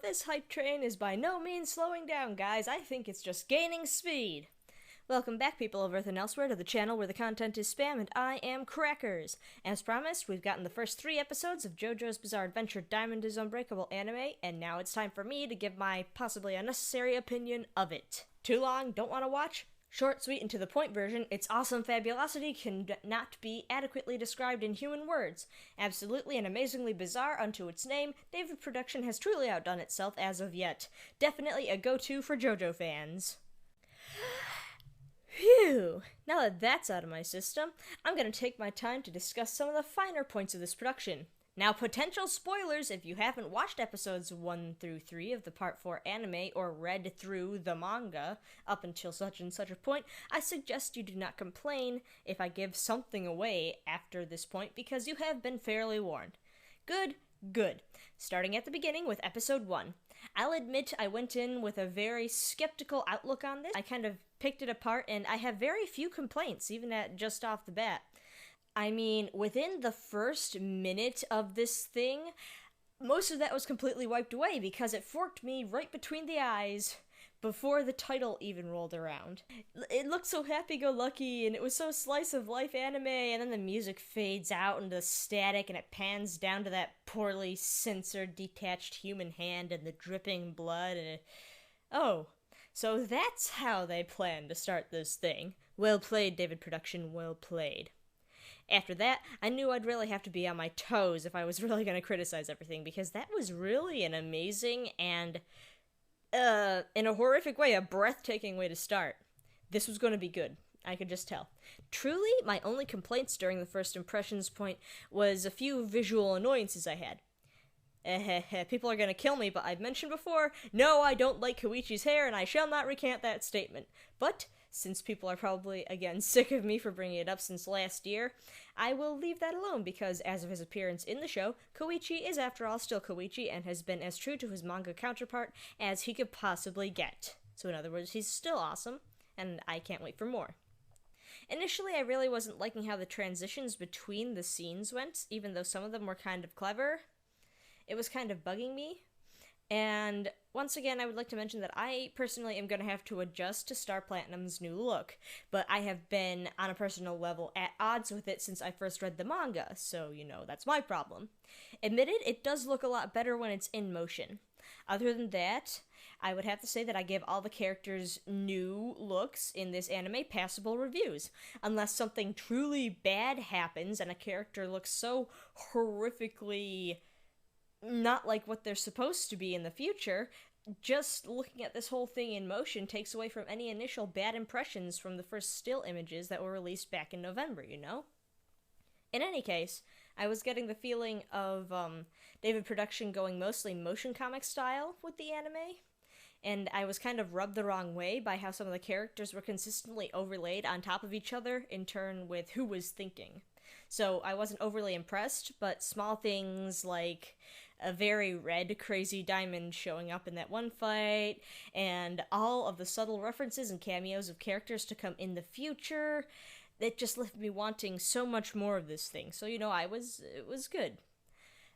this hype train is by no means slowing down, guys. I think it's just gaining speed. Welcome back, people of Earth and elsewhere, to the channel where the content is spam, and I am Crackers. As promised, we've gotten the first 3 episodes of JoJo's Bizarre Adventure Diamond is Unbreakable anime, and now it's time for me to give my possibly unnecessary opinion of it. Too long? Don't want to watch? Short, sweet, and to the point version, its awesome fabulosity cannot be adequately described in human words. Absolutely and amazingly bizarre unto its name, David Production has truly outdone itself as of yet. Definitely a go-to for JoJo fans. Phew! Now that that's out of my system, I'm going to take my time to discuss some of the finer points of this production. Now, potential spoilers if you haven't watched episodes 1 through 3 of the Part 4 anime or read through the manga up until such and such a point, I suggest you do not complain if I give something away after this point because you have been fairly warned. Good. Starting at the beginning with episode 1. I'll admit I went in with a very skeptical outlook on this. I kind of picked it apart and I have very few complaints, even at just off the bat. I mean, within the first minute of this thing, most of that was completely wiped away because it forked me right between the eyes before the title even rolled around. It looked so happy-go-lucky, and it was so slice-of-life anime, and then the music fades out into static, and it pans down to that poorly censored, detached human hand and the dripping blood, and oh, so that's how they planned to start this thing. Well played, David Production, well played. After that, I knew I'd really have to be on my toes if I was really going to criticize everything, because that was really an amazing and, in a horrific way, a breathtaking way to start. This was going to be good. I could just tell. Truly, my only complaints during the first impressions point was a few visual annoyances I had. People are going to kill me, but I've mentioned before, no, I don't like Koichi's hair, and I shall not recant that statement. But since people are probably, again, sick of me for bringing it up since last year, I will leave that alone because as of his appearance in the show, Koichi is after all still Koichi and has been as true to his manga counterpart as he could possibly get. So in other words, he's still awesome, and I can't wait for more. Initially, I really wasn't liking how the transitions between the scenes went, even though some of them were kind of clever. It was kind of bugging me. And once again, I would like to mention that I personally am going to have to adjust to Star Platinum's new look, but I have been, on a personal level, at odds with it since I first read the manga, so, that's my problem. Admitted, it does look a lot better when it's in motion. Other than that, I would have to say that I give all the characters' new looks in this anime passable reviews, unless something truly bad happens and a character looks so horrifically not like what they're supposed to be in the future. Just looking at this whole thing in motion takes away from any initial bad impressions from the first still images that were released back in November, In any case, I was getting the feeling of David Production going mostly motion comic style with the anime, and I was kind of rubbed the wrong way by how some of the characters were consistently overlaid on top of each other in turn with who was thinking. So I wasn't overly impressed, but small things like a very red crazy diamond showing up in that one fight, and all of the subtle references and cameos of characters to come in the future, that just left me wanting so much more of this thing. So, it was good.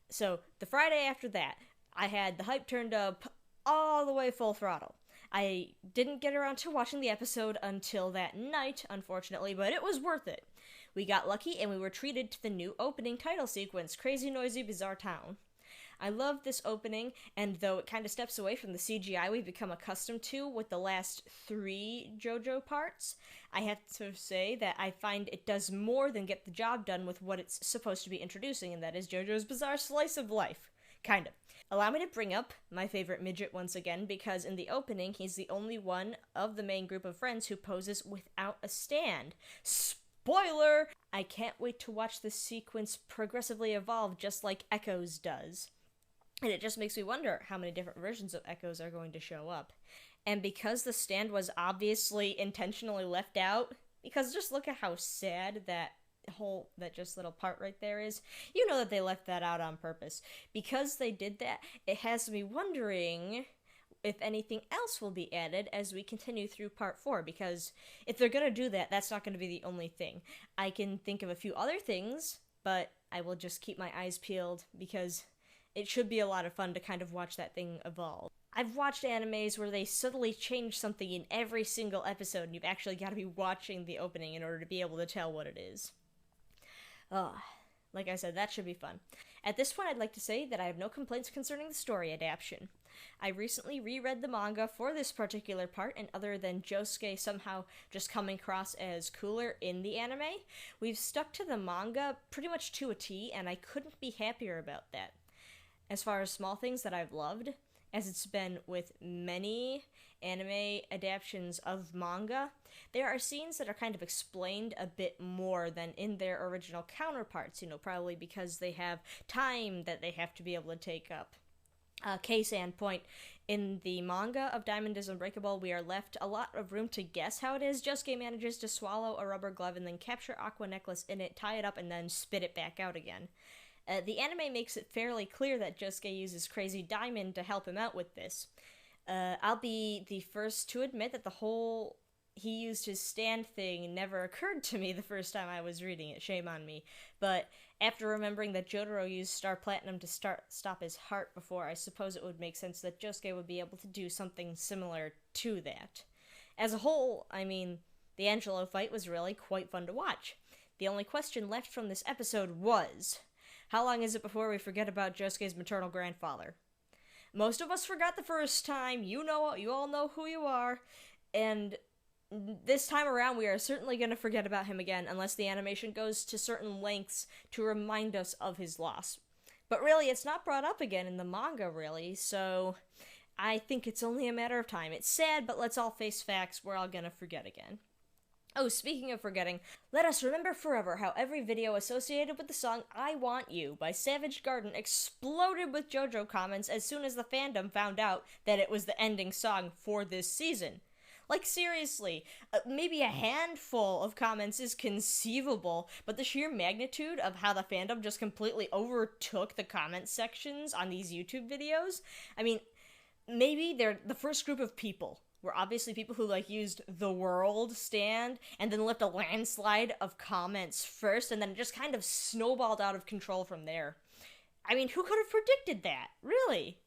So, the Friday after that, I had the hype turned up all the way full throttle. I didn't get around to watching the episode until that night, unfortunately, but it was worth it. We got lucky and we were treated to the new opening title sequence, Crazy Noisy Bizarre Town. I love this opening, and though it kind of steps away from the CGI we've become accustomed to with the last 3 JoJo parts, I have to say that I find it does more than get the job done with what it's supposed to be introducing, and that is JoJo's bizarre slice of life. Kind of. Allow me to bring up my favorite midget once again, because in the opening, he's the only one of the main group of friends who poses without a stand. Spoiler! I can't wait to watch this sequence progressively evolve just like Echo's does. And it just makes me wonder how many different versions of Echoes are going to show up. And because the stand was obviously intentionally left out, because just look at how sad that little part right there is, you know that they left that out on purpose. Because they did that, it has me wondering if anything else will be added as we continue through part 4, because if they're gonna do that, that's not gonna be the only thing. I can think of a few other things, but I will just keep my eyes peeled, because it should be a lot of fun to kind of watch that thing evolve. I've watched animes where they subtly change something in every single episode, and you've actually got to be watching the opening in order to be able to tell what it is. Like I said, that should be fun. At this point, I'd like to say that I have no complaints concerning the story adaptation. I recently reread the manga for this particular part, and other than Josuke somehow just coming across as cooler in the anime, we've stuck to the manga pretty much to a T, and I couldn't be happier about that. As far as small things that I've loved, as it's been with many anime adaptations of manga, there are scenes that are kind of explained a bit more than in their original counterparts, probably because they have time that they have to be able to take up. Case in point, in the manga of Diamond is Unbreakable, we are left a lot of room to guess how it is. Josuke manages to swallow a rubber glove and then capture Aqua Necklace in it, tie it up, and then spit it back out again. The anime makes it fairly clear that Josuke uses Crazy Diamond to help him out with this. I'll be the first to admit that the whole he used his stand thing never occurred to me the first time I was reading it, shame on me. But after remembering that Jotaro used Star Platinum to stop his heart before, I suppose it would make sense that Josuke would be able to do something similar to that. As a whole, the Angelo fight was really quite fun to watch. The only question left from this episode was, how long is it before we forget about Josuke's maternal grandfather? Most of us forgot the first time, you all know who you are, and this time around we are certainly going to forget about him again unless the animation goes to certain lengths to remind us of his loss. But really, it's not brought up again in the manga, really, so I think it's only a matter of time. It's sad, but let's all face facts, we're all going to forget again. Oh, speaking of forgetting, let us remember forever how every video associated with the song I Want You by Savage Garden exploded with JoJo comments as soon as the fandom found out that it was the ending song for this season. Like, seriously, maybe a handful of comments is conceivable, but the sheer magnitude of how the fandom just completely overtook the comment sections on these YouTube videos, maybe they're the first group of people were obviously people who, used the world stand and then left a landslide of comments first, and then it just kind of snowballed out of control from there. Who could have predicted that? Really?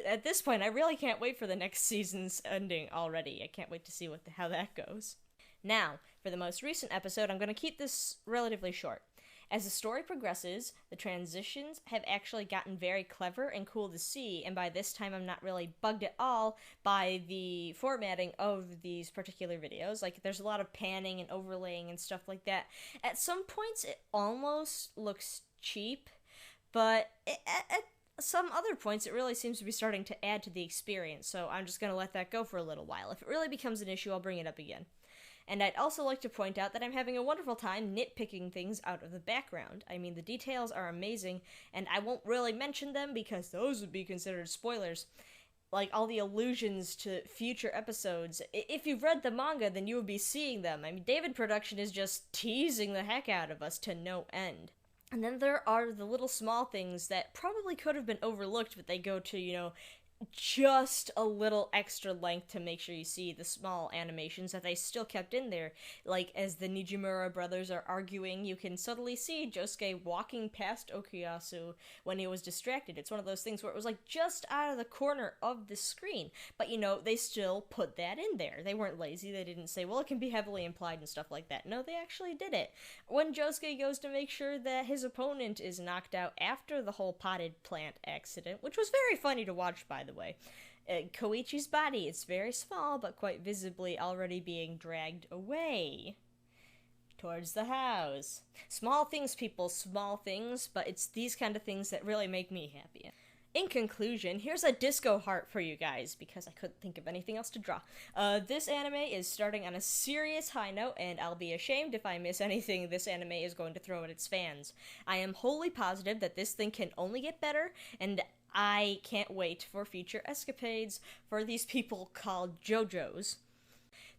At this point, I really can't wait for the next season's ending already. I can't wait to see how that goes. Now, for the most recent episode, I'm going to keep this relatively short. As the story progresses, the transitions have actually gotten very clever and cool to see, and by this time I'm not really bugged at all by the formatting of these particular videos. There's a lot of panning and overlaying and stuff like that. At some points, it almost looks cheap, but at some other points, it really seems to be starting to add to the experience, so I'm just going to let that go for a little while. If it really becomes an issue, I'll bring it up again. And I'd also like to point out that I'm having a wonderful time nitpicking things out of the background. The details are amazing, and I won't really mention them because those would be considered spoilers. All the allusions to future episodes. If you've read the manga, then you would be seeing them. David Production is just teasing the heck out of us to no end. And then there are the little small things that probably could have been overlooked, but they go to, just a little extra length to make sure you see the small animations that they still kept in there. As the Nijimura brothers are arguing, you can subtly see Josuke walking past Okuyasu when he was distracted. It's one of those things where it was just out of the corner of the screen, but they still put that in there. They weren't lazy. They didn't say, well, it can be heavily implied and stuff like that. No, they actually did it. When Josuke goes to make sure that his opponent is knocked out after the whole potted plant accident, which was very funny to watch, by the way. Koichi's body is very small, but quite visibly already being dragged away towards the house. Small things, people, small things, but it's these kind of things that really make me happy. In conclusion, here's a disco heart for you guys, because I couldn't think of anything else to draw. This anime is starting on a serious high note, and I'll be ashamed if I miss anything this anime is going to throw at its fans. I am wholly positive that this thing can only get better, and I can't wait for future escapades for these people called JoJo's.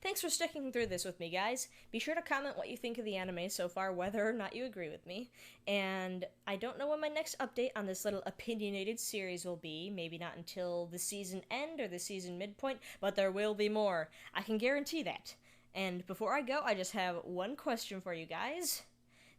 Thanks for sticking through this with me, guys. Be sure to comment what you think of the anime so far, whether or not you agree with me. And I don't know when my next update on this little opinionated series will be. Maybe not until the season end or the season midpoint, but there will be more. I can guarantee that. And before I go, I just have one question for you guys.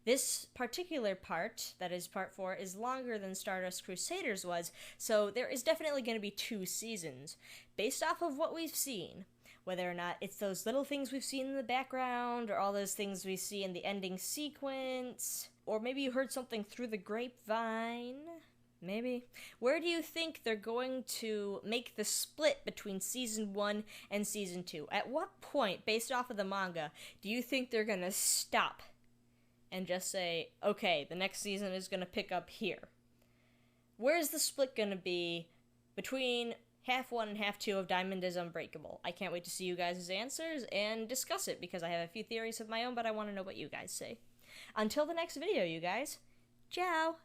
This particular part, that is part 4, is longer than Stardust Crusaders was, so there is definitely going to be 2 seasons. Based off of what we've seen, whether or not it's those little things we've seen in the background, or all those things we see in the ending sequence, or maybe you heard something through the grapevine, maybe. Where do you think they're going to make the split between Season 1 and Season 2? At what point, based off of the manga, do you think they're going to stop and just say, okay, the next season is going to pick up here? Where's the split going to be between half 1 and half 2 of Diamond is Unbreakable? I can't wait to see you guys' answers and discuss it, because I have a few theories of my own, but I want to know what you guys say. Until the next video, you guys, ciao!